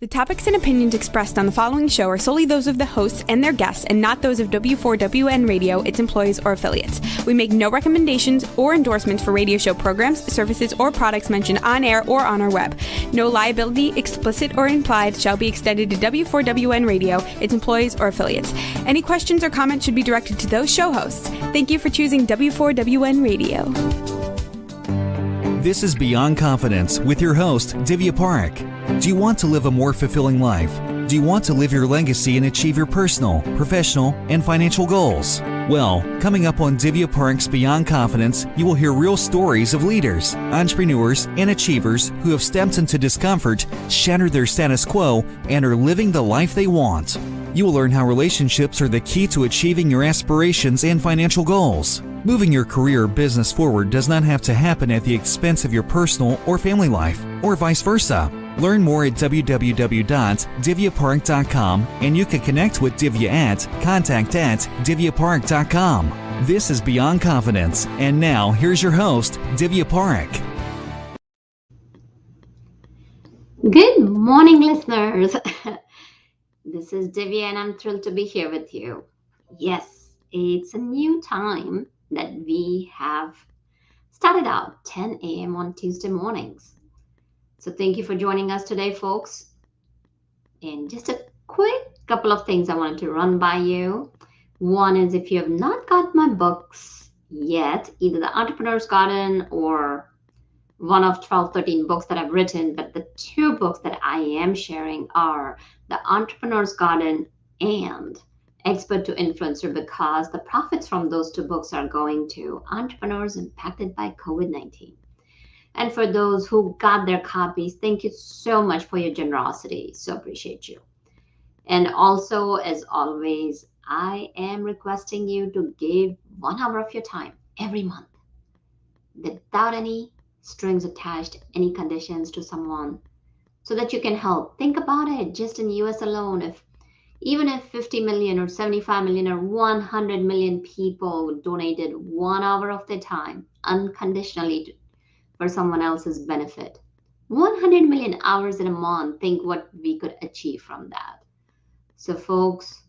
The topics and opinions expressed on the following show are solely those of the hosts and their guests and not those of W4WN Radio, its employees, or affiliates. We make no recommendations or endorsements for radio show programs, services, or products mentioned on air or on our web. No liability, explicit or implied, shall be extended to W4WN Radio, its employees, or affiliates. Any questions or comments should be directed to those show hosts. Thank you for choosing W4WN Radio. This is Beyond Confidence with your host, Divya Parekh. Do you want to live a more fulfilling life? Do you want to live your legacy and achieve your personal, professional, and financial goals? Well, coming up on Divya Parekh's Beyond Confidence, you will hear real stories of leaders, entrepreneurs, and achievers who have stepped into discomfort, shattered their status quo, and are living the life they want. You will learn how relationships are the key to achieving your aspirations and financial goals. Moving your career or business forward does not have to happen at the expense of your personal or family life, or vice versa. Learn more at www.divyaparekh.com, and you can connect with Divya at contact@divyaparekh.com. This is Beyond Confidence, and now here's your host, Divya Parekh. Good morning, listeners. This is Divya, and I'm thrilled to be here with you. Yes, it's a new time that we have started out 10 a.m. on Tuesday mornings. So thank you for joining us today, folks. And just a quick couple of things I wanted to run by you. One is, if you have not got my books yet, either The Entrepreneur's Garden or one of 12, 13 books that I've written, but the two books that I am sharing are The Entrepreneur's Garden and Expert to Influencer, because the profits from those two books are going to entrepreneurs impacted by COVID-19. And for those who got their copies, thank you so much for your generosity. So appreciate you. And also, as always, I am requesting you to give 1 hour of your time every month without any strings attached, any conditions to someone, so that you can help. Think about it, just in US alone, even if 50 million or 75 million or 100 million people donated 1 hour of their time unconditionally for someone else's benefit, 100 million hours in a month, think what we could achieve from that. So folks,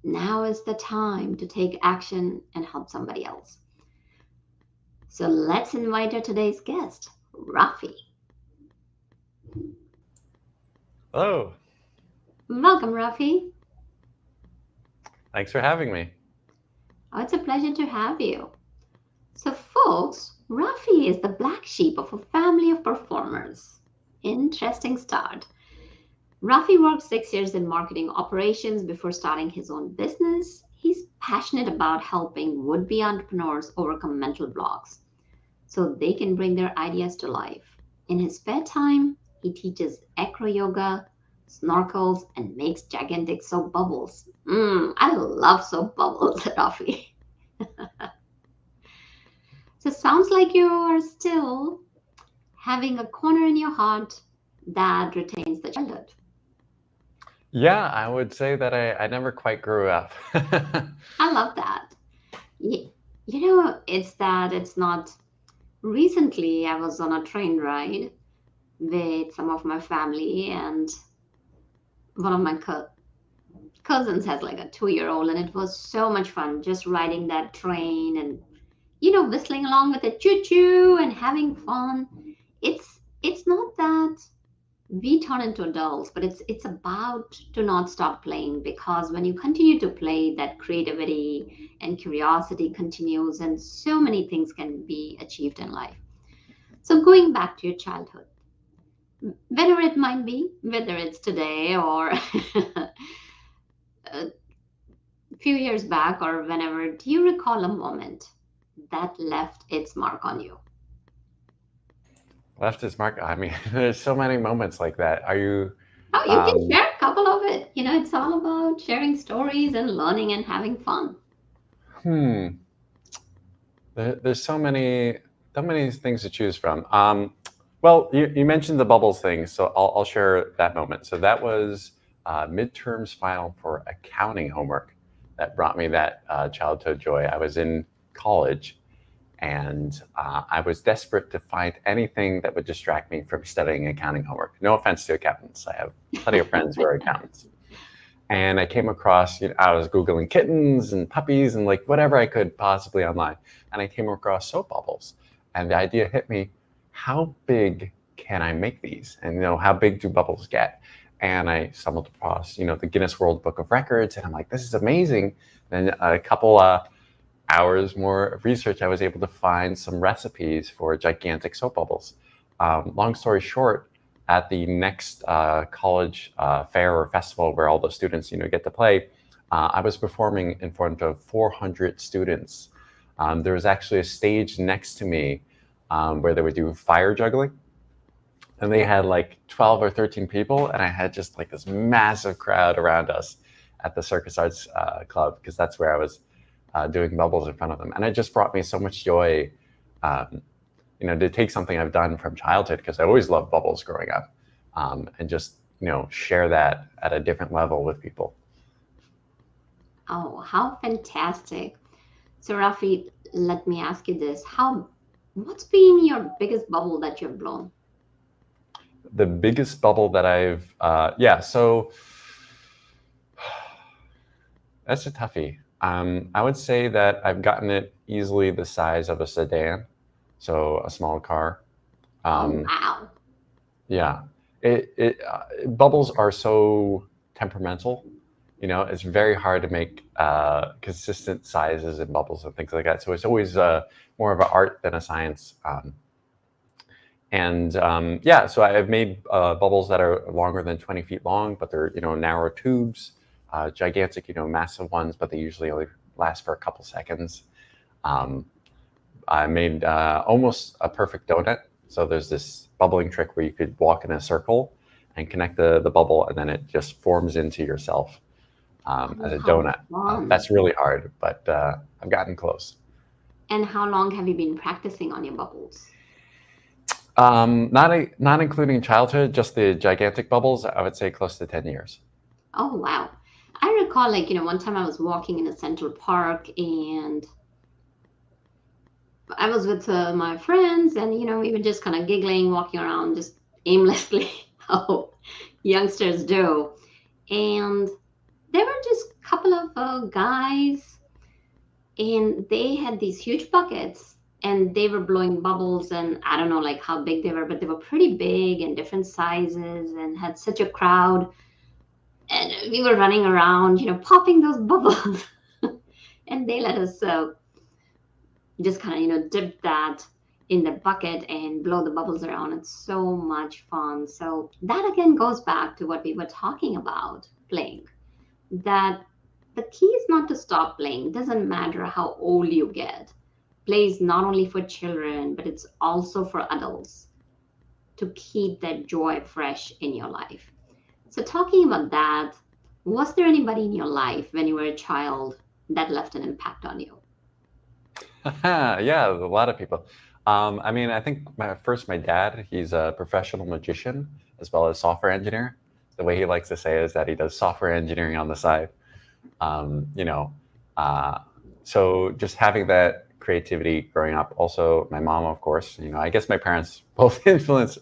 now is the time to take action and help somebody else. So let's invite our today's guest, Rafi. Hello. Welcome, Rafi. Thanks for having me. Oh, it's a pleasure to have you. So folks, Rafi is the black sheep of a family of performers. Interesting start. Rafi worked 6 years in marketing operations before starting his own business. He's passionate about helping would-be entrepreneurs overcome mental blocks so they can bring their ideas to life. In his spare time, he teaches acro yoga, snorkels, and makes gigantic soap bubbles. I love soap bubbles, Rafi. So it sounds like you are still having a corner in your heart that retains the childhood. Yeah, I would say that I never quite grew up. I love that. You know, it's not. Recently, I was on a train ride with some of my family, and one of my cousins has like a 2-year-old, and it was so much fun just riding that train and, whistling along with the choo-choo and having fun. It's not that we turn into adults, but it's about to not stop playing, because when you continue to play, that creativity and curiosity continues, and so many things can be achieved in life. So going back to your childhood, whenever it might be, whether it's today or a few years back or whenever, do you recall a moment that left its mark on you? Left its mark. I mean, there's so many moments like that. Are you? Oh, you can share a couple of it. It's all about sharing stories and learning and having fun. There's so many things to choose from. Well, you mentioned the bubbles thing, so I'll share that moment. So that was midterms final for accounting homework that brought me that childhood joy. I was in college, And I was desperate to find anything that would distract me from studying accounting homework. No offense to accountants. I have plenty of friends who are accountants. And I came across, I was Googling kittens and puppies and like whatever I could possibly online. And I came across soap bubbles. And the idea hit me, how big can I make these? And how big do bubbles get? And I stumbled across, the Guinness World Book of Records. And I'm like, this is amazing. Then a couple hours more of research, I was able to find some recipes for gigantic soap bubbles. Long story short, at the next college fair or festival where all the students, get to play, I was performing in front of 400 students. There was actually a stage next to me where they would do fire juggling. And they had like 12 or 13 people, and I had just like this massive crowd around us at the Circus Arts Club, because that's where I was doing bubbles in front of them. And it just brought me so much joy, to take something I've done from childhood, because I always loved bubbles growing up, and just, share that at a different level with people. Oh, how fantastic. So Rafi, let me ask you this. What's been your biggest bubble that you've blown? The biggest bubble that I've, so that's a toughie. I would say that I've gotten it easily the size of a sedan, so a small car. Oh, wow. Yeah, bubbles are so temperamental. It's very hard to make consistent sizes in bubbles and things like that. So it's always more of an art than a science. So I've made bubbles that are longer than 20 feet long, but they're, narrow tubes, gigantic, massive ones, but they usually only last for a couple seconds. I made almost a perfect donut. So there's this bubbling trick where you could walk in a circle and connect the bubble, and then it just forms into yourself as a donut. That's really hard, but I've gotten close. And how long have you been practicing on your bubbles? Not including childhood, just the gigantic bubbles, I would say close to 10 years. Oh, wow. I recall, one time I was walking in a Central Park, and I was with my friends, and, we were just kind of giggling, walking around just aimlessly, how youngsters do. And there were just a couple of guys, and they had these huge buckets, and they were blowing bubbles, and I don't know how big they were, but they were pretty big and different sizes, and had such a crowd. And we were running around, popping those bubbles. And they let us just kind of, dip that in the bucket and blow the bubbles around. It's so much fun. So that again goes back to what we were talking about, playing. That the key is not to stop playing. It doesn't matter how old you get. Play is not only for children, but it's also for adults, to keep that joy fresh in your life. So talking about that, was there anybody in your life when you were a child that left an impact on you? Yeah, a lot of people. I think my dad, he's a professional magician as well as software engineer. The way he likes to say is that he does software engineering on the side. So just having that creativity growing up. Also, my mom, of course, I guess my parents both influenced.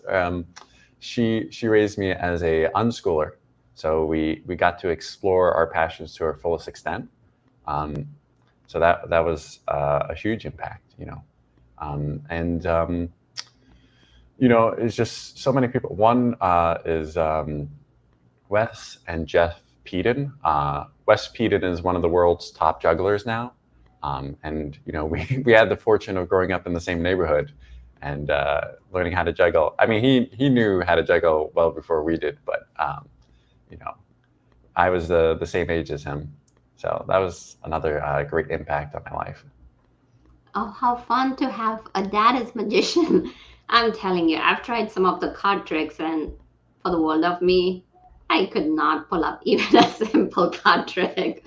She raised me as a unschooler. So we got to explore our passions to our fullest extent. So that was a huge impact, it's just so many people. One is Wes and Jeff Peden. Wes Peden is one of the world's top jugglers now. We had the fortune of growing up in the same neighborhood and learning how to juggle. He knew how to juggle well before we did, but I was the same age as him. So that was another great impact on my life. Oh, how fun to have a dad as magician. I'm telling you, I've tried some of the card tricks, and for the world of me, I could not pull up even a simple card trick.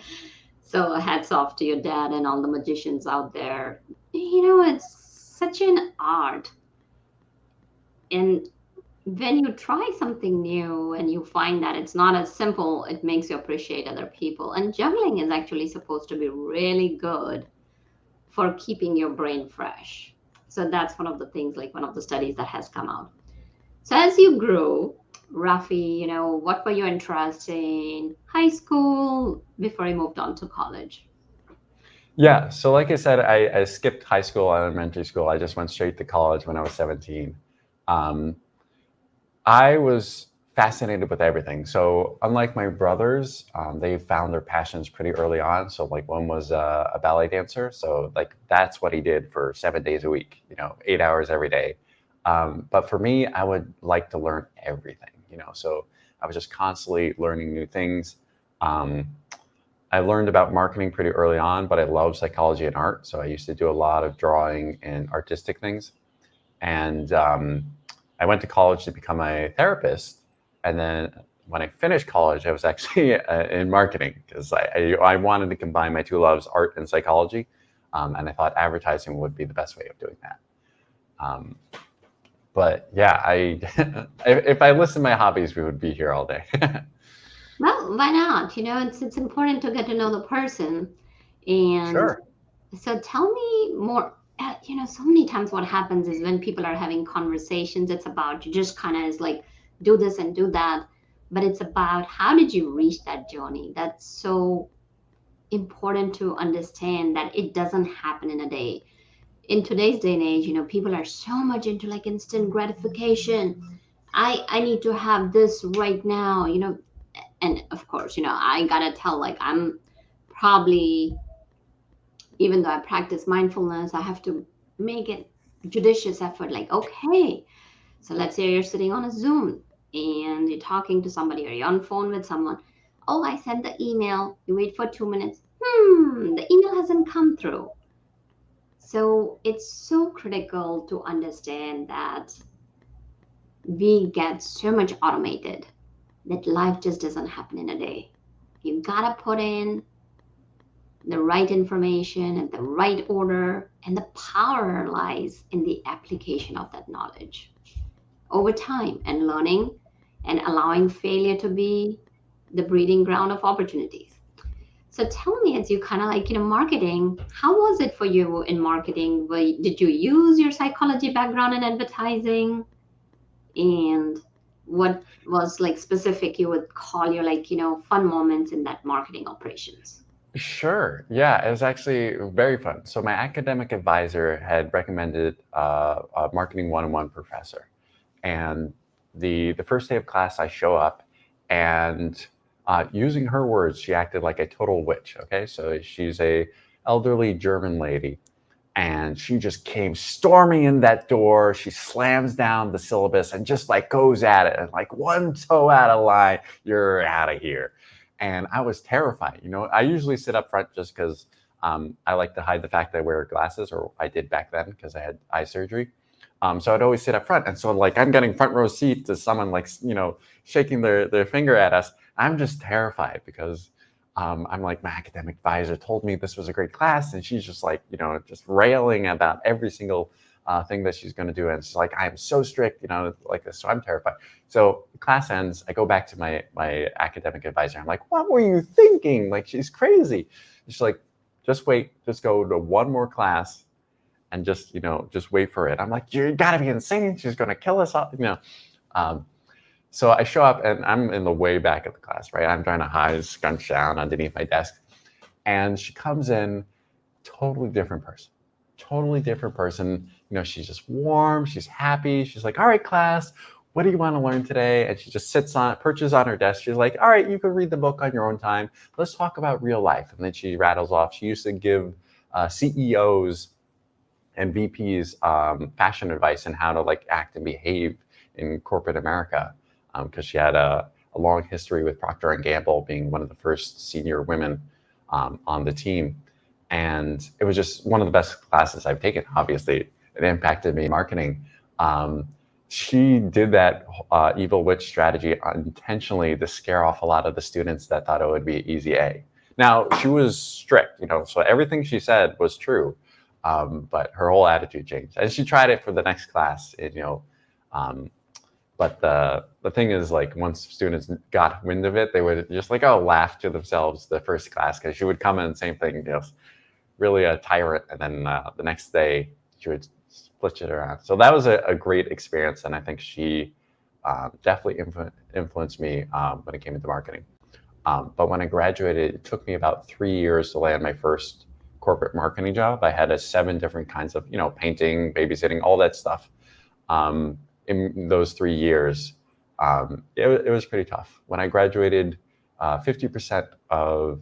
So hats off to your dad and all the magicians out there. It's such an art. And when you try something new and you find that it's not as simple, it makes you appreciate other people. And juggling is actually supposed to be really good for keeping your brain fresh. So that's one of the things, like one of the studies that has come out. So as you grew, Rafi, what were your interests in high school before you moved on to college? Yeah, so like I said, I skipped high school, elementary school. I just went straight to college when I was 17. Um, I was fascinated with everything. So unlike my brothers, they found their passions pretty early on. So like one was a ballet dancer. So like that's what he did for 7 days a week, 8 hours every day. But for me, I would like to learn everything, so I was just constantly learning new things. I learned about marketing pretty early on, but I love psychology and art. So I used to do a lot of drawing and artistic things. And I went to college to become a therapist. And then when I finished college, I was actually in marketing because I wanted to combine my two loves, art and psychology. And I thought advertising would be the best way of doing that. But yeah, if I listed my hobbies, we would be here all day. Well, why not? It's important to get to know the person. And Sure. so tell me more. So many times what happens is when people are having conversations, it's about you just kind of is like, do this and do that. But it's about how did you reach that journey? That's so important to understand that it doesn't happen in a day. In today's day and age, people are so much into like instant gratification. I need to have this right now, and of course, I gotta tell, like, I'm probably, even though I practice mindfulness, I have to make it judicious effort. Like, okay, so let's say you're sitting on a Zoom and you're talking to somebody or you're on phone with someone. Oh, I sent the email. You wait for 2 minutes. The email hasn't come through. So it's so critical to understand that we get so much automated that life just doesn't happen in a day. You gotta put in the right information and the right order, and the power lies in the application of that knowledge over time and learning and allowing failure to be the breeding ground of opportunities. So tell me, as you kind of like, marketing, how was it for you in marketing? Did you use your psychology background in advertising? And what was like specific you would call your like, fun moments in that marketing operations? Sure. Yeah, it was actually very fun. So my academic advisor had recommended a marketing 101 professor. And the first day of class, I show up and using her words, she acted like a total witch. Okay, so she's a elderly German lady, and she just came storming in that door. She slams down the syllabus and just like goes at it, and like one toe out of line, you're out of here. And I was terrified. I usually sit up front just because I like to hide the fact that I wear glasses, or I did back then because I had eye surgery. So I'd always sit up front. And so like I'm getting front row seat to someone like, shaking their finger at us. I'm just terrified because I'm like, my academic advisor told me this was a great class. And she's just like, just railing about every single thing that she's going to do. And she's like, I'm so strict, like this. So I'm terrified. So class ends. I go back to my academic advisor. I'm like, what were you thinking? Like, she's crazy. And she's like, just wait, just go to one more class and just wait for it. I'm like, you gotta be insane. She's going to kill us all, So I show up and I'm in the way back of the class, right? I'm trying to hide, scrunch down underneath my desk. And she comes in, totally different person. She's just warm, she's happy. She's like, all right, class, what do you want to learn today? And she just perches on her desk. She's like, all right, you can read the book on your own time. Let's talk about real life. And then she rattles off. She used to give CEOs and VPs fashion advice and how to like act and behave in corporate America. Because she had a long history with Procter & Gamble, being one of the first senior women on the team. And it was just one of the best classes I've taken. Obviously, it impacted me in marketing. She did that evil witch strategy intentionally to scare off a lot of the students that thought it would be easy A. Now, she was strict, so everything she said was true, but her whole attitude changed. And she tried it for the next class, but the thing is, like, once students got wind of it, they would just like, laugh to themselves the first class, because she would come in, same thing, really a tyrant, and then the next day she would split it around. So that was a great experience, and I think she definitely influenced me when it came into marketing. But when I graduated, it took me about 3 years to land my first corporate marketing job. I had 7 different kinds of, painting, babysitting, all that stuff. In those 3 years, it was pretty tough. When I graduated, 50% of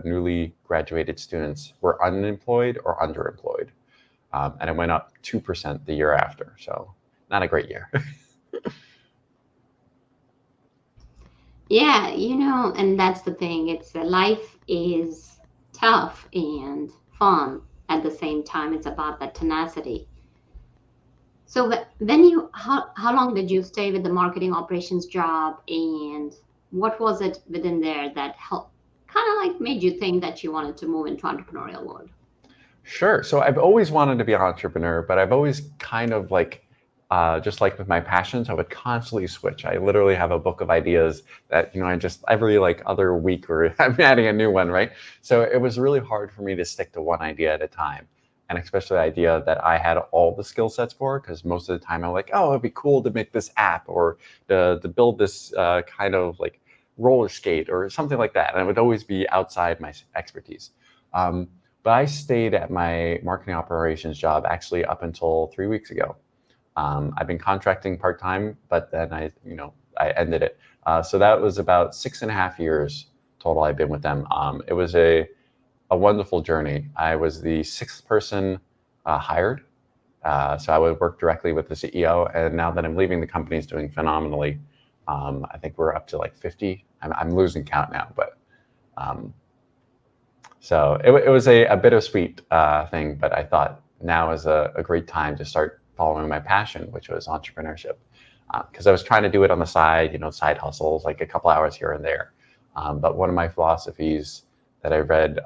newly graduated students were unemployed or underemployed. And it went up 2% the year after. So not a great year. Yeah, and that's the thing. It's life is tough and fun at the same time. It's about that tenacity. So how long did you stay with the marketing operations job, and what was it within there that helped, kind of like made you think that you wanted to move into entrepreneurial world? Sure. So I've always wanted to be an entrepreneur, but I've always kind of just like with my passions, I would constantly switch. I literally have a book of ideas that, I just every other week or I'm adding a new one, right? So it was really hard for me to stick to one idea at a time. And especially the idea that I had all the skill sets for, because most of the time I'm like, oh, it'd be cool to make this app or to build this kind of roller skate or something like that. And it would always be outside my expertise. But I stayed at my marketing operations job actually up until 3 weeks ago. I've been contracting part-time, but then I ended it. So that was about 6.5 years total I've been with them. It was a wonderful journey. I was the 6th person hired. So I would work directly with the CEO. And now that I'm leaving, the company is doing phenomenally. I think we're up to 50. I'm losing count now, but so it was a bittersweet thing. But I thought now is a great time to start following my passion, which was entrepreneurship. Because I was trying to do it on the side, side hustles, a couple hours here and there. But one of my philosophies that I read,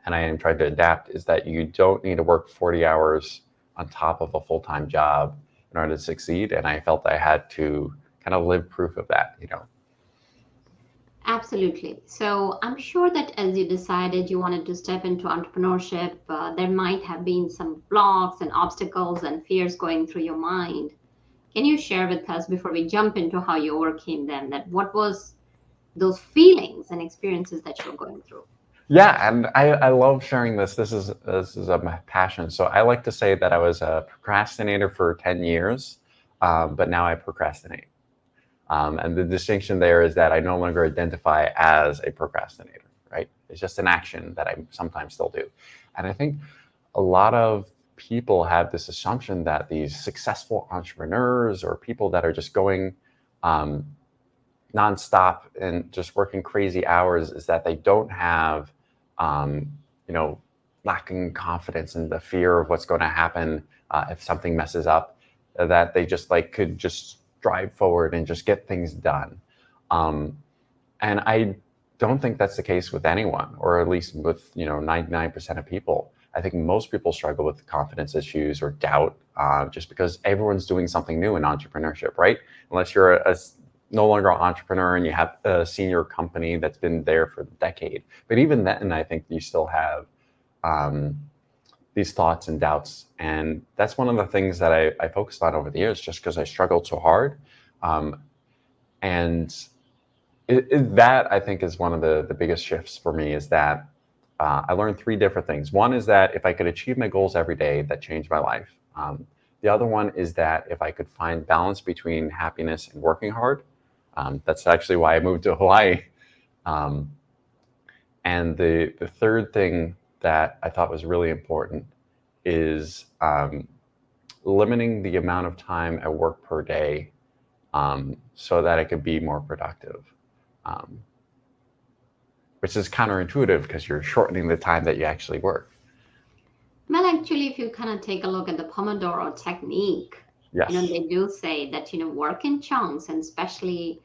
and I am trying to adapt, is that you don't need to work 40 hours on top of a full-time job in order to succeed. And I felt I had to kind of live proof of that, Absolutely. So I'm sure that as you decided you wanted to step into entrepreneurship, there might have been some blocks and obstacles and fears going through your mind. Can you share with us before we jump into how you overcame them, that what was those feelings and experiences that you were going through? Yeah, and I love sharing this. This is my passion. So I like to say that I was a procrastinator for 10 years, but now I procrastinate. And the distinction there is that I no longer identify as a procrastinator, right? It's just an action that I sometimes still do. And I think a lot of people have this assumption that these successful entrepreneurs or people that are just going nonstop and just working crazy hours is that they don't have, lacking confidence and the fear of what's going to happen if something messes up, that they just could just drive forward and just get things done. And I don't think that's the case with anyone, or at least with 99% of people. I think most people struggle with confidence issues or doubt just because everyone's doing something new in entrepreneurship, right? Unless you're no longer an entrepreneur and you have a senior company that's been there for a decade. But even then, I think you still have these thoughts and doubts. And that's one of the things that I focused on over the years, just because I struggled so hard. And that, I think, is one of the biggest shifts for me, is that I learned 3 different things. One is that if I could achieve my goals every day, that changed my life. The other one is that if I could find balance between happiness and working hard, that's actually why I moved to Hawaii. And the third thing that I thought was really important is limiting the amount of time I work per day so that I could be more productive. Which is counterintuitive because you're shortening the time that you actually work. Well, actually, if you kind of take a look at the Pomodoro Technique, Yes. they do say that, work in chunks, and especially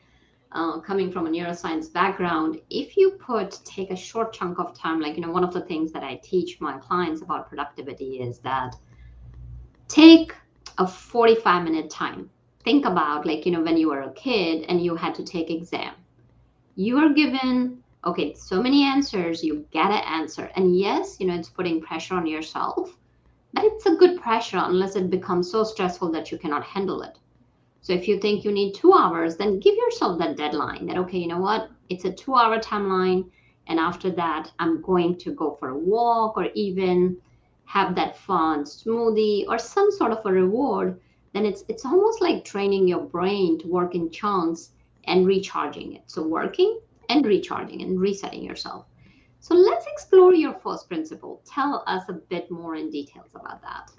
coming from a neuroscience background, if you take a short chunk of time, one of the things that I teach my clients about productivity is that take a 45-minute time. Think about when you were a kid and you had to take exam. You are given okay, so many answers, you gotta answer. And yes, it's putting pressure on yourself, but it's a good pressure unless it becomes so stressful that you cannot handle it. So if you think you need 2 hours, then give yourself that deadline that, okay, you know what? It's a 2 hour timeline. And after that, I'm going to go for a walk or even have that fun smoothie or some sort of a reward. Then it's almost like training your brain to work in chunks and recharging it. So working and recharging and resetting yourself. So let's explore your first principle. Tell us a bit more in details about that.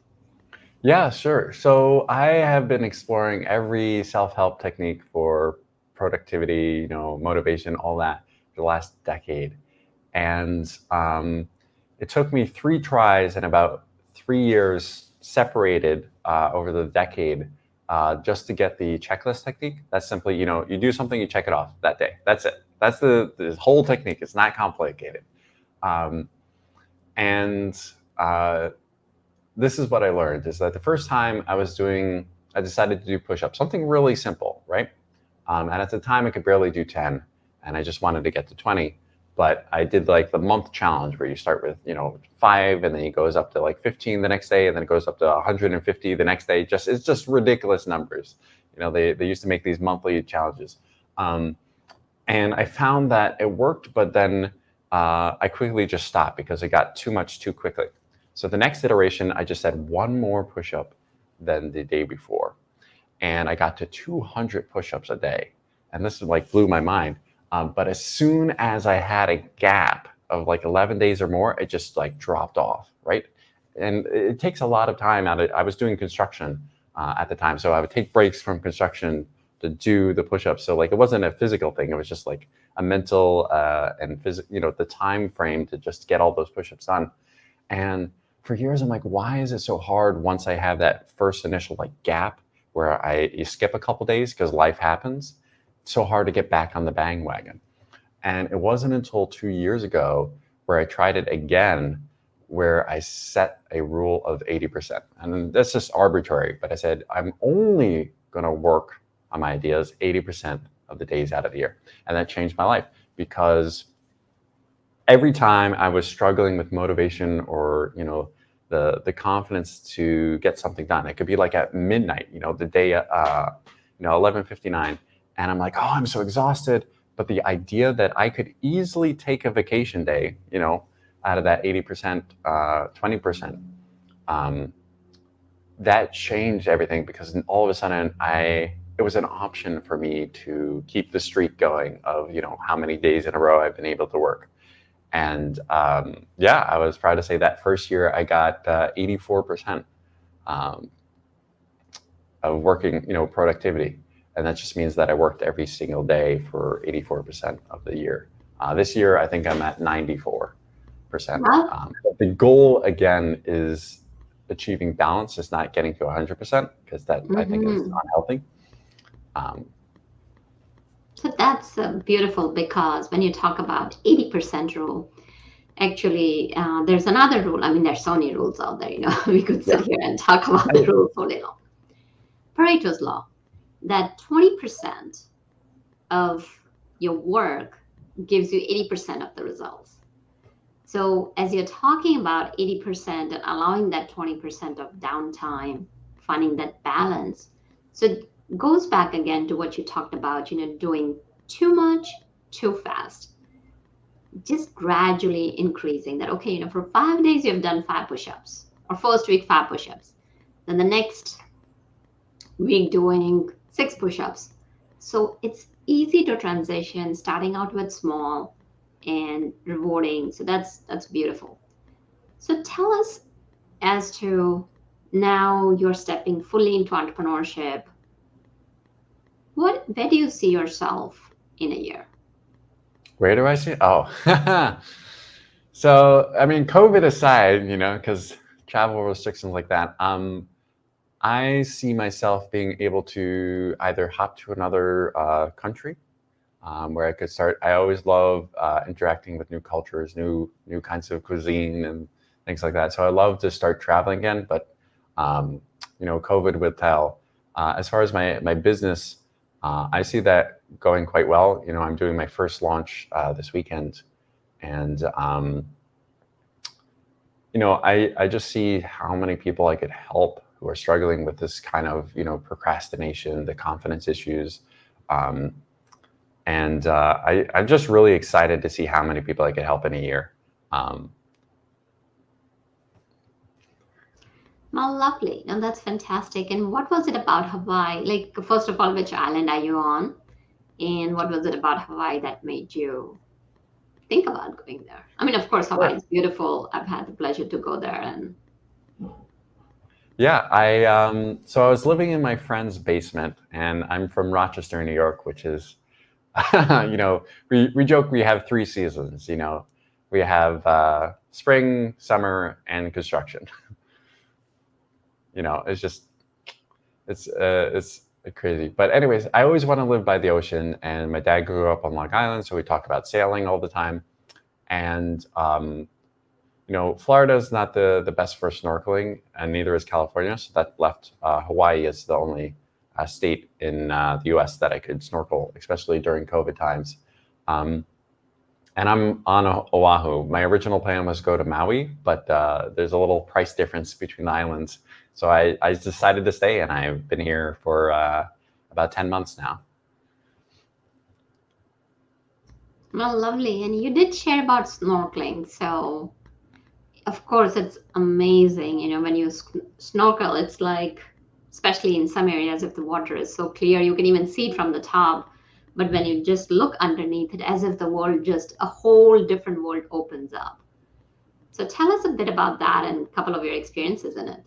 Yeah, sure. So I have been exploring every self-help technique for productivity, motivation, all that for the last decade. And it took me 3 tries and about 3 years separated over the decade just to get the checklist technique. That's simply, you do something, you check it off that day. That's it. That's the whole technique. It's not complicated. And this is what I learned, is that the first time I decided to do push-ups, something really simple, right? And at the time I could barely do 10 and I just wanted to get to 20. But I did like the month challenge where you start with, 5 and then it goes up to like 15 the next day and then it goes up to 150 the next day. It's just ridiculous numbers. They used to make these monthly challenges. And I found that it worked, but then I quickly just stopped because it got too much too quickly. So the next iteration, I just had one more push-up than the day before. And I got to 200 push-ups a day. And this blew my mind. But as soon as I had a gap of like 11 days or more, it just dropped off, right? And it takes a lot of time I was doing construction at the time. So I would take breaks from construction to do the push-ups. So it wasn't a physical thing. It was just like a mental and physical, the time frame to just get all those push-ups done. And for years, I'm like, why is it so hard once I have that first initial gap where you skip a couple days because life happens? It's so hard to get back on the bandwagon. And it wasn't until 2 years ago where I tried it again, where I set a rule of 80%. And that's just arbitrary, but I said, I'm only going to work on my ideas 80% of the days out of the year. And that changed my life, because every time I was struggling with motivation or, the confidence to get something done, it could be like at midnight, the day, 11:59. And I'm like, oh, I'm so exhausted. But the idea that I could easily take a vacation day, out of that 80%, 20%, that changed everything, because all of a sudden it was an option for me to keep the streak going of, how many days in a row I've been able to work. And I was proud to say that first year I got 84% of working, productivity. And that just means that I worked every single day for 84% of the year. This year, I think I'm at 94%. But the goal, again, is achieving balance. It's not getting to 100%, because that I think is unhealthy. So that's beautiful, because when you talk about 80% rule, actually, there's another rule. I mean, there's so many rules out there, we could sit here and talk about the rules all day long. Pareto's law, that 20% of your work gives you 80% of the results. So as you're talking about 80% and allowing that 20% of downtime, finding that balance, so it goes back again to what you talked about, doing too much, too fast. Just gradually increasing that, okay, for 5 days you've done 5 push-ups, or first week 5 push-ups. Then the next week doing 6 push-ups. So it's easy to transition, starting out with small and rewarding. So that's beautiful. So tell us, as to now you're stepping fully into entrepreneurship, where do you see yourself in a year? Where do I see it? Oh, so, I mean, COVID aside, because travel restrictions like that, I see myself being able to either hop to another country where I could start. I always love interacting with new cultures, new kinds of cuisine and things like that. So I love to start traveling again, but COVID would tell. As far as my business, I see that going quite well. I'm doing my first launch this weekend, and I just see how many people I could help who are struggling with this kind of procrastination, the confidence issues, and I'm just really excited to see how many people I could help in a year. Well, lovely. And that's fantastic. And what was it about Hawaii? Like, first of all, which island are you on? And what was it about Hawaii that made you think about going there? I mean, of course, Hawaii is beautiful. I've had the pleasure to go there. And yeah, so I was living in my friend's basement, and I'm from Rochester, New York, which is, we joke we have 3 seasons. We have spring, summer, and construction. It's crazy. But anyways, I always want to live by the ocean, and my dad grew up on Long Island, so we talk about sailing all the time. And Florida is not the best for snorkeling, and neither is California. So that left Hawaii as the only state in the U.S. that I could snorkel, especially during COVID times. And I'm on Oahu. My original plan was to go to Maui, but there's a little price difference between the islands. So I decided to stay, and I've been here for about 10 months now. well, lovely. And you did share about snorkeling. So, of course, it's amazing. When you snorkel, it's like, especially in some areas, if the water is so clear, you can even see it from the top. But when you just look underneath it, as if the world a whole different world opens up. So tell us a bit about that and a couple of your experiences in it.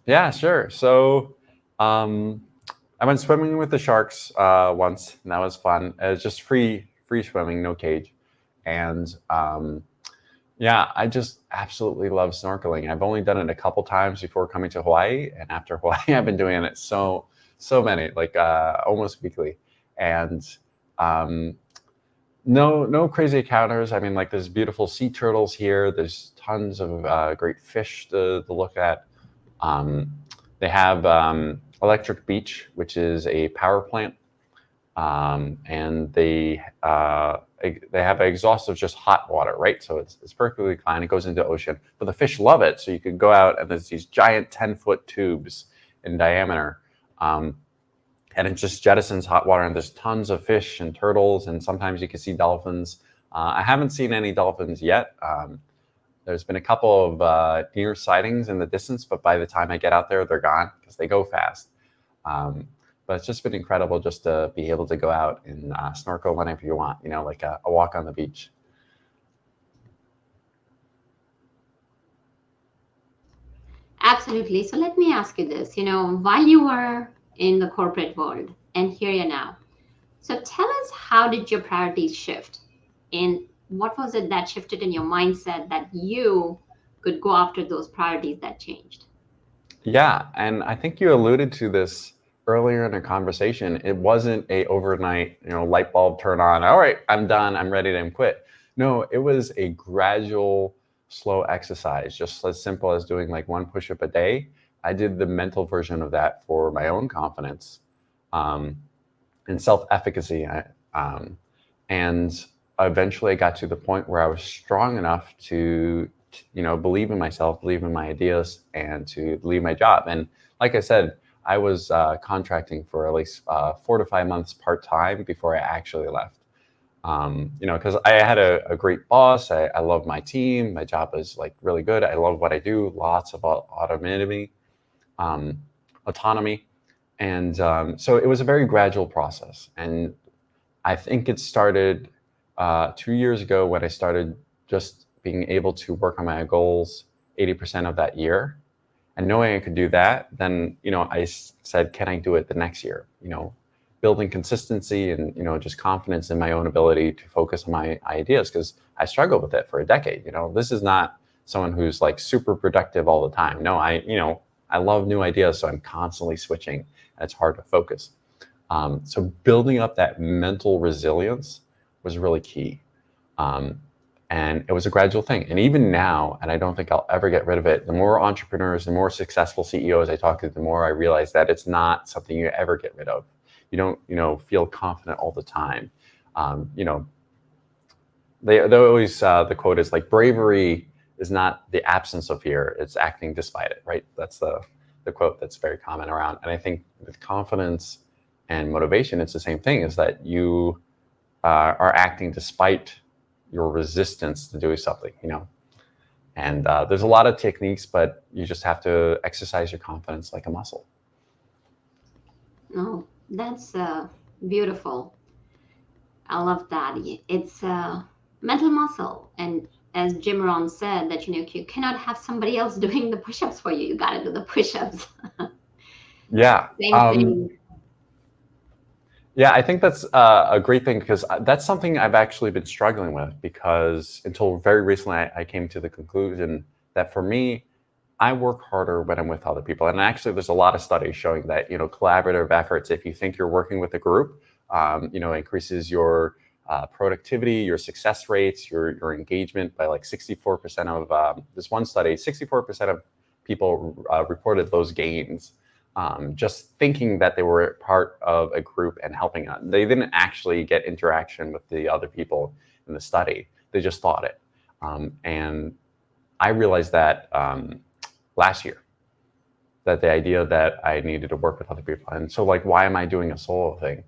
Yeah, sure. So I went swimming with the sharks once, and that was fun. It was just free swimming, no cage. And yeah, I just absolutely love snorkeling. I've only done it a couple times before coming to Hawaii, and after Hawaii, I've been doing it so many, like almost weekly. And no crazy encounters. I mean, like, there's beautiful sea turtles here. There's tons of great fish to look at. They have Electric Beach, which is a power plant, and they have an exhaust of just hot water, right? So it's perfectly fine. It goes into the ocean, but the fish love it. So you can go out, and there's these giant 10-foot tubes in diameter, and it just jettisons hot water, and there's tons of fish and turtles, and sometimes you can see dolphins. I haven't seen any dolphins yet. There's been a couple of near sightings in the distance, but by the time I get out there, they're gone because they go fast. But it's just been incredible just to be able to go out and snorkel whenever you want, like a walk on the beach. Absolutely. So let me ask you this, while you were in the corporate world and here you are now, so tell us, how did your priorities shift? And what was it that shifted in your mindset that you could go after those priorities that changed? Yeah, and I think you alluded to this earlier in our conversation. It wasn't a overnight, light bulb turn on. All right, I'm done. I'm ready to quit. No, it was a gradual, slow exercise, just as simple as doing like 1 push-up a day. I did the mental version of that for my own confidence and self-efficacy. And eventually I got to the point where I was strong enough to believe in myself, believe in my ideas, and to leave my job. And like I said, I was contracting for at least 4 to 5 months part-time before I actually left. Because I had a great boss. I love my team. My job is like really good. I love what I do. Lots of autonomy. And so it was a very gradual process. And I think it started 2 years ago when I started just being able to work on my goals 80% of that year. And knowing I could do that, then, I said, can I do it the next year? Building consistency and, just confidence in my own ability to focus on my ideas, because I struggled with it for a decade. This is not someone who's like super productive all the time. No, I love new ideas, so I'm constantly switching, and it's hard to focus. So building up that mental resilience was really key. And it was a gradual thing. And even now, and I don't think I'll ever get rid of it, the more entrepreneurs, the more successful CEOs I talk to, the more I realize that it's not something you ever get rid of. you don't, feel confident all the time. They always, the quote is like, bravery is not the absence of fear, it's acting despite it, right? That's the quote that's very common around. And I think with confidence and motivation, it's the same thing, is that you are acting despite your resistance to doing something, And there's a lot of techniques, but you just have to exercise your confidence like a muscle. Oh, that's beautiful. I love that. It's a mental muscle. And as Jim Rohn said, that you cannot have somebody else doing the push-ups for you. You got to do the push-ups. Yeah. Same thing. Yeah, I think that's a great thing, because that's something I've actually been struggling with, because until very recently, I came to the conclusion that for me, I work harder when I'm with other people. And actually, there's a lot of studies showing that, collaborative efforts, if you think you're working with a group, increases your productivity, your success rates, your engagement by like 64% of this one study, 64% of people reported those gains. Just thinking that they were part of a group and helping out. They didn't actually get interaction with the other people in the study. They just thought it. And I realized that last year, that the idea that I needed to work with other people. And so like, why am I doing a solo thing?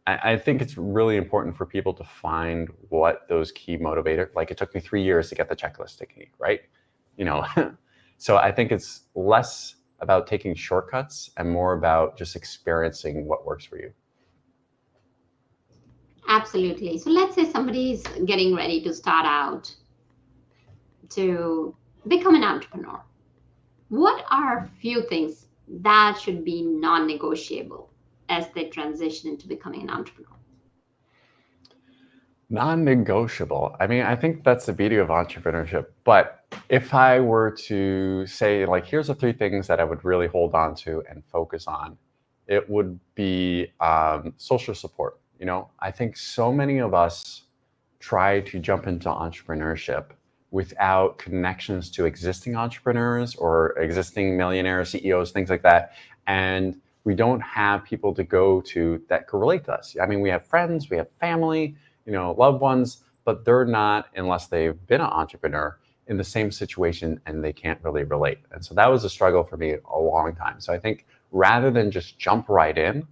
I think it's really important for people to find what those key motivators, like it took me 3 years to get the checklist technique, right? So I think it's less about taking shortcuts and more about just experiencing what works for you. Absolutely. So let's say somebody's getting ready to start out to become an entrepreneur. What are a few things that should be non-negotiable as they transition into becoming an entrepreneur? Non-negotiable. I mean, I think that's the beauty of entrepreneurship. But if I were to say, like, here's the 3 things that I would really hold on to and focus on, it would be social support. I think so many of us try to jump into entrepreneurship without connections to existing entrepreneurs or existing millionaires, CEOs, things like that. And we don't have people to go to that can relate to us. I mean, we have friends, we have family, loved ones, but they're not, unless they've been an entrepreneur, in the same situation, and they can't really relate. And so that was a struggle for me a long time. So I think rather than just jump right in,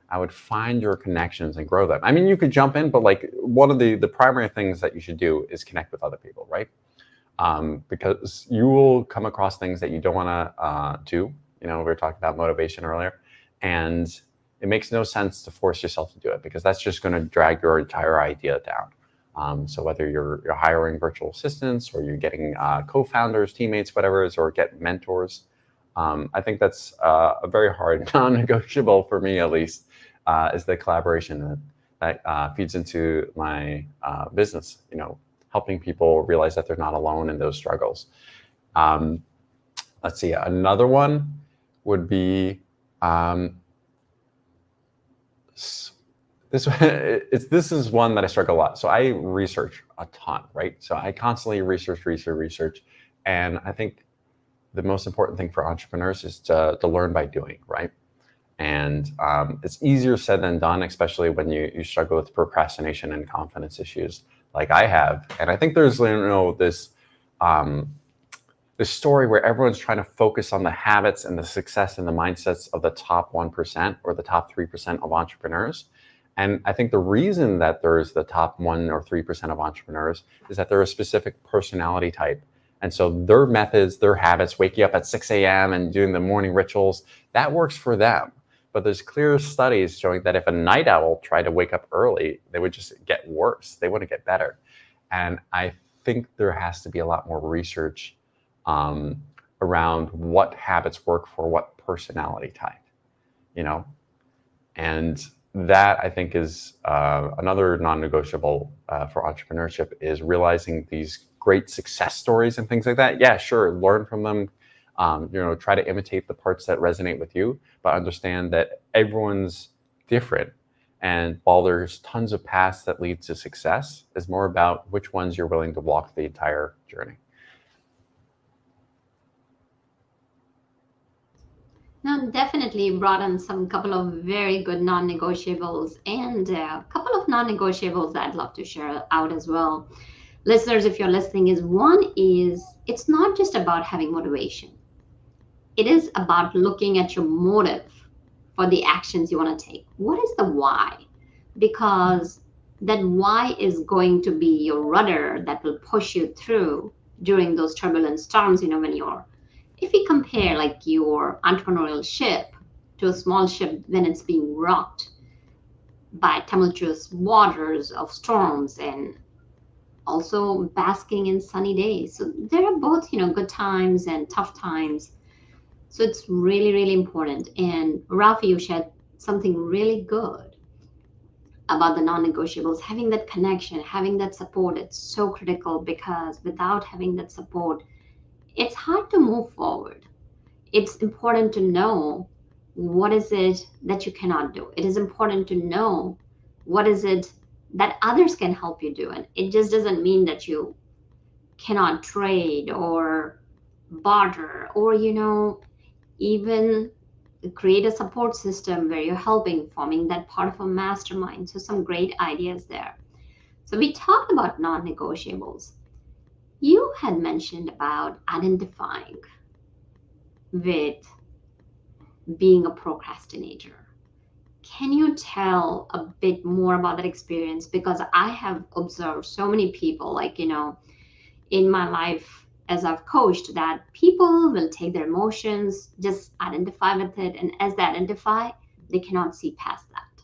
I would find your connections and grow them. I mean, you could jump in, but like one of the primary things that you should do is connect with other people, right? Because you will come across things that you don't want to do. We were talking about motivation earlier, and it makes no sense to force yourself to do it, because that's just going to drag your entire idea down. So whether you're hiring virtual assistants, or you're getting co-founders, teammates, whatever it is, or get mentors, I think that's a very hard non-negotiable for me, at least, is the collaboration that feeds into my business. Helping people realize that they're not alone in those struggles. Let's see, another one would be this is one that I struggle a lot. So I research a ton, right? So I constantly research. And I think the most important thing for entrepreneurs is to learn by doing, right? And it's easier said than done, especially when you struggle with procrastination and confidence issues like I have. And I think there's this story where everyone's trying to focus on the habits and the success and the mindsets of the top 1% or the top 3% of entrepreneurs. And I think the reason that there's the top 1 or 3% of entrepreneurs is that they're a specific personality type. And so their methods, their habits, waking up at 6 a.m. and doing the morning rituals, that works for them. But there's clear studies showing that if a night owl tried to wake up early, they would just get worse. They wouldn't get better. And I think there has to be a lot more research around what habits work for what personality type, And that, I think, is another non-negotiable for entrepreneurship, is realizing these great success stories and things like that. Yeah, sure, learn from them. Try to imitate the parts that resonate with you, but understand that everyone's different. And while there's tons of paths that lead to success, it's more about which ones you're willing to walk the entire journey. Now, definitely brought in some couple of very good non-negotiables and a couple of non-negotiables that I'd love to share out as well. Listeners, if you're listening, is one is it's not just about having motivation. It is about looking at your motive for the actions you want to take. What is the why? Because that why is going to be your rudder that will push you through during those turbulent storms, when you're, if we compare like your entrepreneurial ship to a small ship when it's being rocked by tumultuous waters of storms and also basking in sunny days. So there are both, good times and tough times. So it's really, really important. And Rafi, you shared something really good about the non-negotiables. Having that connection, having that support, it's so critical because without having that support, it's hard to move forward. It's important to know what is it that you cannot do. It is important to know what is it that others can help you do. And it just doesn't mean that you cannot trade or barter or, even create a support system where you're helping, forming that part of a mastermind. So some great ideas there. So we talked about non-negotiables. You had mentioned about identifying with being a procrastinator. Can you tell a bit more about that experience? Because I have observed so many people, like, in my life as I've coached, that people will take their emotions, just identify with it. And as they identify, they cannot see past that.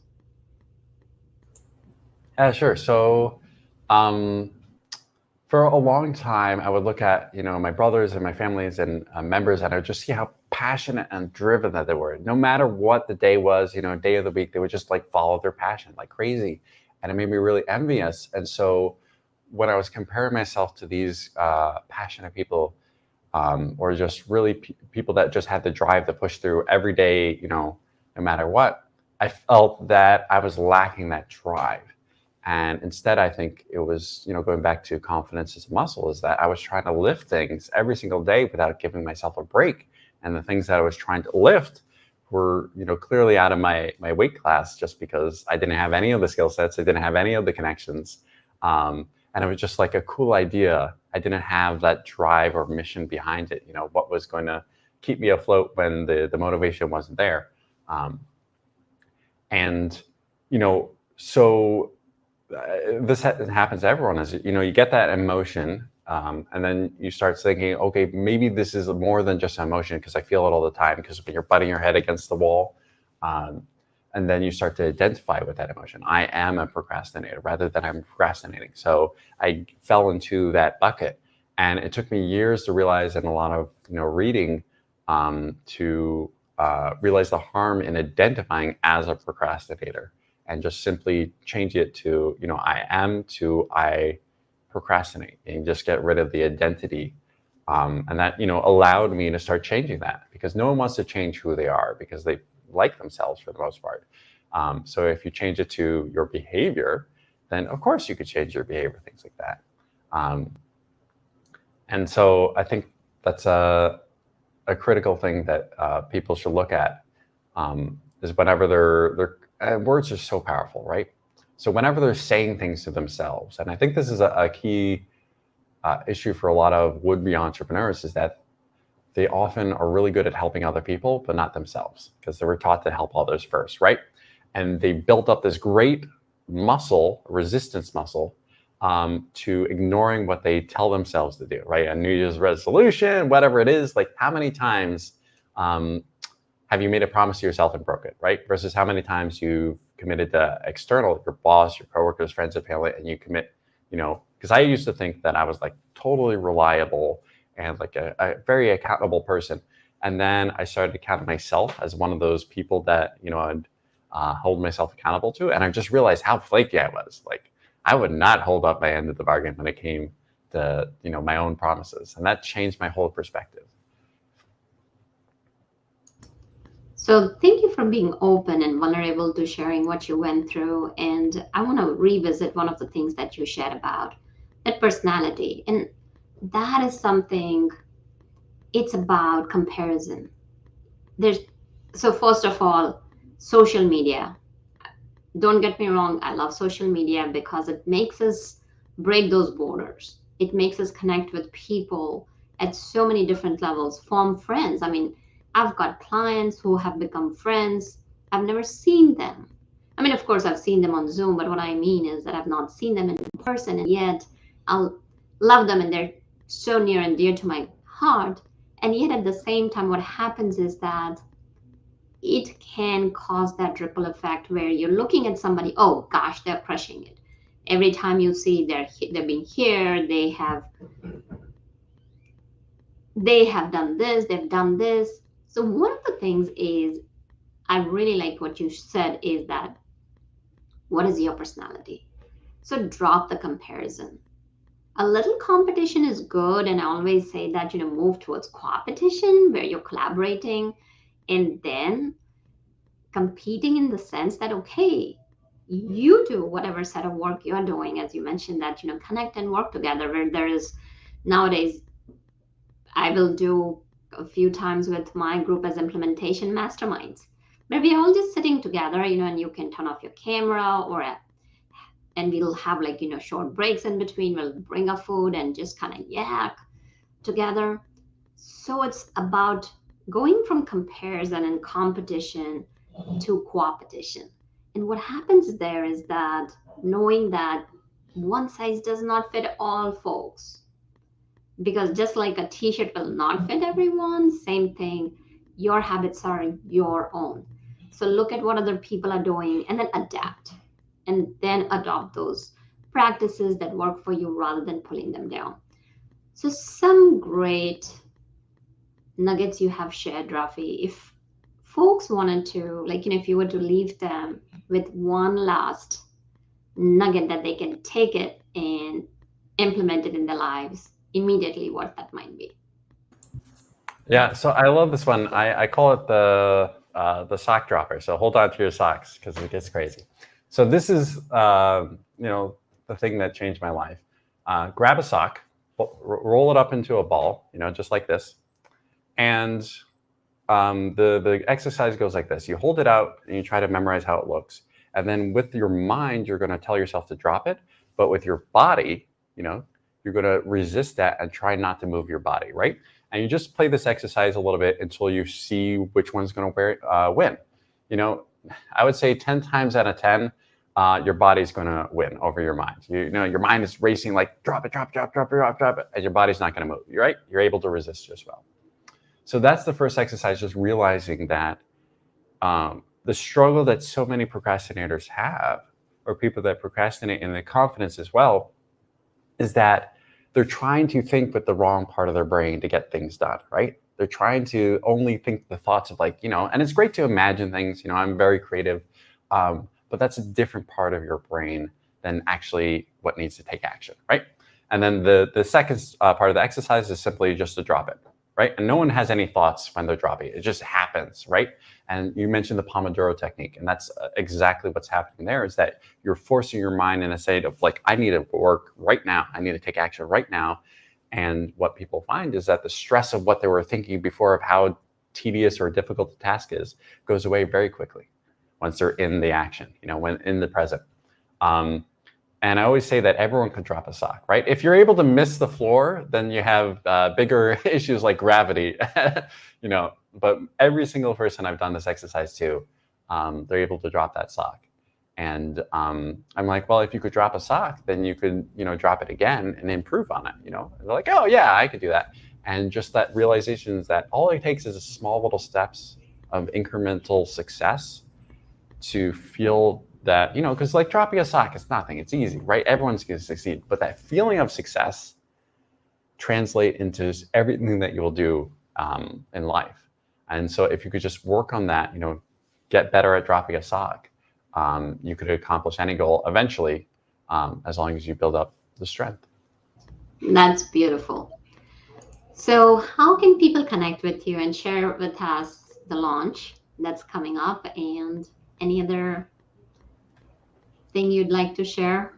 Yeah, sure. So, um, for a long time, I would look at, my brothers and my families and members, and I would just see how passionate and driven that they were. No matter what the day was, day of the week, they would just like follow their passion like crazy. And it made me really envious. And so when I was comparing myself to these passionate people, or just really people that just had the drive to push through every day, no matter what, I felt that I was lacking that drive. And instead, I think it was, going back to confidence as a muscle, is that I was trying to lift things every single day without giving myself a break. And the things that I was trying to lift were, clearly out of my weight class, just because I didn't have any of the skill sets. I didn't have any of the connections. And it was just like a cool idea. I didn't have that drive or mission behind it. What was going to keep me afloat when the motivation wasn't there. And, so this happens to everyone, is, you get that emotion, and then you start thinking, okay, maybe this is more than just an emotion, because I feel it all the time, because when you're butting your head against the wall, and then you start to identify with that emotion. I am a procrastinator rather than I'm procrastinating. So I fell into that bucket, and it took me years to realize, and a lot of reading, to realize the harm in identifying as a procrastinator, and just simply change it to, I am to I procrastinate, and just get rid of the identity. And that, allowed me to start changing that, because no one wants to change who they are, because they like themselves for the most part. So if you change it to your behavior, then of course you could change your behavior, things like that. And so I think that's a critical thing that people should look at, is whenever they're words are so powerful, right? So whenever they're saying things to themselves, and I think this is a key issue for a lot of would-be entrepreneurs, is that they often are really good at helping other people, but not themselves, because they were taught to help others first, right? And they built up this great muscle, resistance muscle, to ignoring what they tell themselves to do, right? A New Year's resolution, whatever it is, like how many times have you made a promise to yourself and broke it, right? Versus how many times you've committed to external, your boss, your coworkers, friends, and family, and you commit, because I used to think that I was like totally reliable and like a very accountable person. And then I started to count myself as one of those people that, I'd hold myself accountable to. And I just realized how flaky I was. Like I would not hold up my end of the bargain when it came to, my own promises. And that changed my whole perspective. So thank you for being open and vulnerable to sharing what you went through. And I want to revisit one of the things that you shared about that personality. And that is something, it's about comparison. There's So first of all, social media. Don't get me wrong, I love social media because it makes us break those borders. It makes us connect with people at so many different levels, form friends. I mean, I've got clients who have become friends. I've never seen them. I mean, of course, I've seen them on Zoom, but what I mean is that I've not seen them in person, and yet I'll love them and they're so near and dear to my heart. And yet at the same time, what happens is that it can cause that ripple effect where you're looking at somebody, oh gosh, they're crushing it. Every time you see they've been here, they have done this, they've done this. So one of the things is, I really like what you said, is that what is your personality? So drop the comparison. A little competition is good, and I always say that, move towards competition where you're collaborating, and then competing in the sense that, okay, you do whatever set of work you're doing, as you mentioned, that connect and work together. Where there is nowadays, I will do a few times with my group as implementation masterminds, where we're all just sitting together, and you can turn off your camera, and we'll have like short breaks in between. We'll bring up food and just kind of yak together. So it's about going from comparison and competition to competition. And what happens there is that, knowing that one size does not fit all folks, because just like a t-shirt will not fit everyone, same thing, your habits are your own. So look at what other people are doing and then adapt, and then adopt those practices that work for you rather than pulling them down. So some great nuggets you have shared, Rafi. If folks wanted to, like, if you were to leave them with one last nugget that they can take it and implement it in their lives immediately, what that might be. Yeah, so I love this one. I call it the sock dropper. So hold on to your socks because it gets crazy. So this is the thing that changed my life. Grab a sock, roll it up into a ball, just like this, and the exercise goes like this. You hold it out and you try to memorize how it looks, and then with your mind, you're going to tell yourself to drop it, but with your body, you're going to resist that and try not to move your body, right? And you just play this exercise a little bit until you see which one's going to win. I would say 10 times out of 10, your body's going to win over your mind. Your mind is racing like drop it, and your body's not going to move. You're right. You're able to resist as well. So that's the first exercise, just realizing that the struggle that so many procrastinators have, or people that procrastinate in the confidence as well, is that they're trying to think with the wrong part of their brain to get things done, right? They're trying to only think the thoughts of and it's great to imagine things, I'm very creative, but that's a different part of your brain than actually what needs to take action, right? And then the second part of the exercise is simply just to drop it, right? And no one has any thoughts when they're dropping it. It just happens, right? And you mentioned the Pomodoro Technique, and that's exactly what's happening there, is that you're forcing your mind in a state of like, I need to work right now. I need to take action right now. And what people find is that the stress of what they were thinking before of how tedious or difficult the task is goes away very quickly once they're in the action, when in the present. And I always say that everyone can drop a sock, right? If you're able to miss the floor, then you have bigger issues like gravity, but every single person I've done this exercise to, they're able to drop that sock. And I'm like, well, if you could drop a sock, then you could, drop it again and improve on it. They're like, oh yeah, I could do that. And just that realization is that all it takes is a small little steps of incremental success to feel that, because like dropping a sock is nothing, it's easy, right? Everyone's going to succeed. But that feeling of success translate into everything that you will do in life. And so if you could just work on that, get better at dropping a sock, you could accomplish any goal eventually, as long as you build up the strength. That's beautiful. So how can people connect with you and share with us the launch that's coming up, and any other thing you'd like to share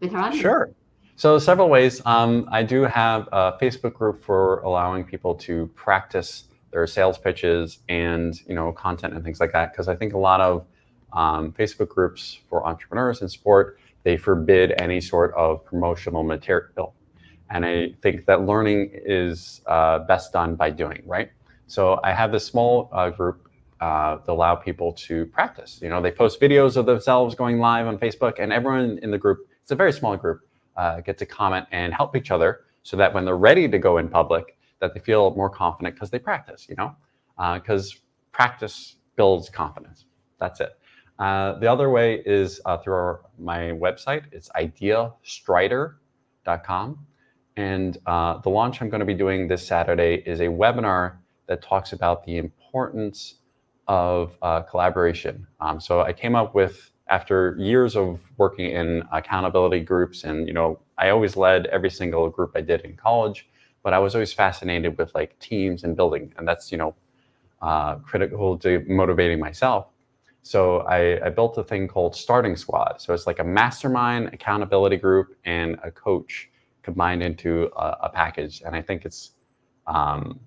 with our audience? Sure. So several ways. I do have a Facebook group for allowing people to practice their sales pitches and, content and things like that. Because I think a lot of Facebook groups for entrepreneurs in sport, they forbid any sort of promotional material. And I think that learning is best done by doing, right? So I have this small group that allow people to practice. They post videos of themselves going live on Facebook, and everyone in the group, it's a very small group, get to comment and help each other so that when they're ready to go in public, that they feel more confident because they practice, because practice builds confidence. That's it. The other way is through my website. It's ideastrider.com. And the launch I'm going to be doing this Saturday is a webinar that talks about the importance of collaboration. So I came up with, after years of working in accountability groups, and I always led every single group I did in college, but I was always fascinated with like teams and building, and that's critical to motivating myself. So I built a thing called Starting Squad. So it's like a mastermind, accountability group, and a coach combined into a package. And I think it's kind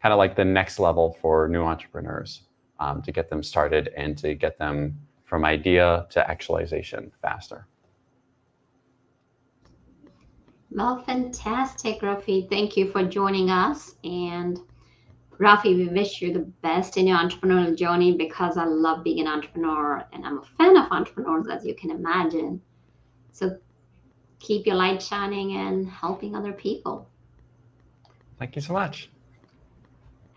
of like the next level for new entrepreneurs to get them started and to get them from idea to actualization faster. Well, fantastic, Rafi. Thank you for joining us. And Rafi, we wish you the best in your entrepreneurial journey, because I love being an entrepreneur and I'm a fan of entrepreneurs, as you can imagine. So keep your light shining and helping other people. Thank you so much.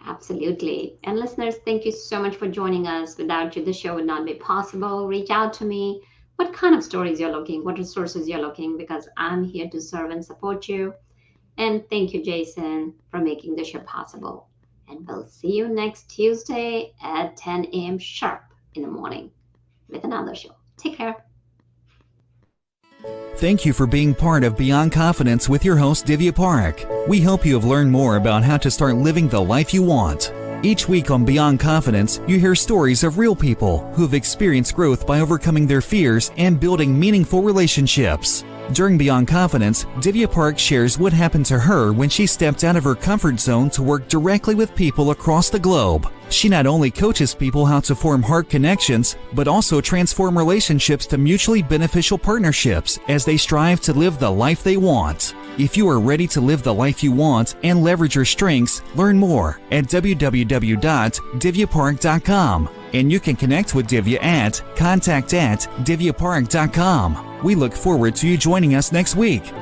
Absolutely. And listeners, thank you so much for joining us. Without you, the show would not be possible. Reach out to me. What kind of stories you're looking, what resources you're looking, because I'm here to serve and support you. And thank you, Jason, for making the show possible. And we'll see you next Tuesday at 10 a.m. sharp in the morning with another show. Take care. Thank you for being part of Beyond Confidence with your host, Divya Parekh. We hope you have learned more about how to start living the life you want. Each week on Beyond Confidence, you hear stories of real people who have experienced growth by overcoming their fears and building meaningful relationships. During Beyond Confidence, Divya Parekh shares what happened to her when she stepped out of her comfort zone to work directly with people across the globe. She not only coaches people how to form heart connections, but also transform relationships to mutually beneficial partnerships as they strive to live the life they want. If you are ready to live the life you want and leverage your strengths, learn more at www.divyaparekh.com. And you can connect with Divya at contact@divyaparekh.com. We look forward to you joining us next week.